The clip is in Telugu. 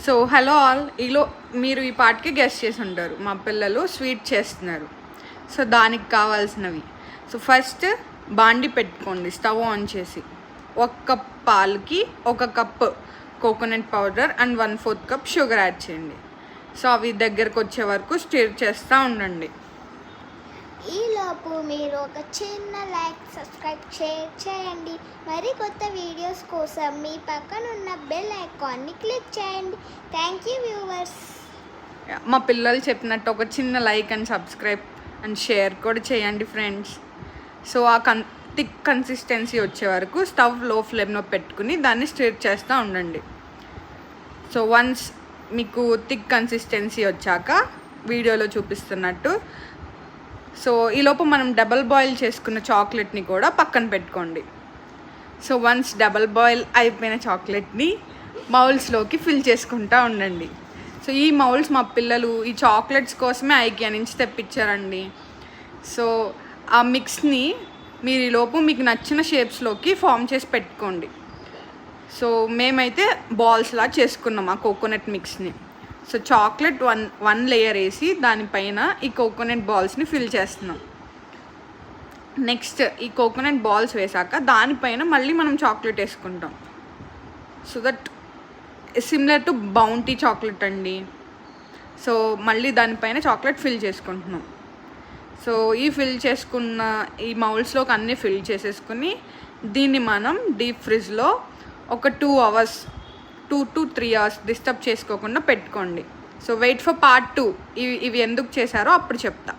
సో హలో ఆల్, మీరు ఈ పాటికి గెస్ట్ చేసి ఉంటారు. మా పిల్లలు స్వీట్ చేస్తున్నారు. సో దానికి కావాల్సినవి, సో ఫస్ట్ బాండి పెట్టుకోండి, స్టవ్ ఆన్ చేసి. 1 కప్ పాలకి 1 cup coconut powder and 1/4 cup sugar add చేయండి. సో అవి దగ్గరకు వచ్చే వరకు స్టిర్ చేస్తూ ఉండండి. ఈలోపు మీరు ఒక చిన్న లైక్, సబ్స్క్రైబ్, షేర్ చేయండి. మరి కొత్త వీడియోస్ కోసం మీ పక్కన ఉన్న బెల్ ఐకాన్ని క్లిక్ చేయండి. Thank you viewers. మా పిల్లలు చెప్పినట్టు ఒక చిన్న like and subscribe and share కూడా చేయండి ఫ్రెండ్స్. సో ఆ థిక్ కన్సిస్టెన్సీ వచ్చే వరకు స్టవ్ లో ఫ్లేమ్లో పెట్టుకుని దాన్ని స్టిర్ చేస్తూ ఉండండి. సో వన్స్ మీకు థిక్ కన్సిస్టెన్సీ వచ్చాక వీడియోలో చూపిస్తున్నట్టు, సో ఈలోపు మనం డబల్ బాయిల్ చేసుకున్న చాక్లెట్ని కూడా పక్కన పెట్టుకోండి. సో వన్స్ డబల్ బాయిల్ అయిపోయిన చాక్లెట్ని మౌల్స్లోకి ఫిల్ చేసుకుంటూ ఉండండి. సో ఈ మౌల్స్ మా పిల్లలు ఈ చాక్లెట్స్ కోసమే ఐకియా నుంచి తెప్పించారండి. సో ఆ మిక్స్ని మీరు ఈలోపు మీకు నచ్చిన షేప్స్లోకి ఫామ్ చేసి పెట్టుకోండి. సో మేమైతే బాల్స్లా చేసుకున్నాం ఆ కోకోనట్ మిక్స్ని. సో చాక్లెట్ వన్ లేయర్ వేసి దానిపైన ఈ కోకోనట్ బాల్స్ని ఫిల్ చేస్తున్నాం. నెక్స్ట్ ఈ కోకోనట్ బాల్స్ వేసాక దానిపైన మళ్ళీ మనం చాక్లెట్ వేసుకుంటాం. So that similar to Bounty chocolate అండి. సో మళ్ళీ దానిపైన చాక్లెట్ ఫిల్ చేసుకుంటున్నాం. సో ఈ ఫిల్ చేసుకున్న ఈ మౌల్స్లోకి అన్నీ ఫిల్ చేసేసుకుని దీన్ని మనం డీప్ ఫ్రిడ్జ్లో ఒక 2 hours 2 to 3 hours డిస్టర్బ్ చేసుకోకుండా పెట్టుకోండి. So wait for part 2. ఇవి ఎందుకు చేశారో అప్పుడు చెప్తా.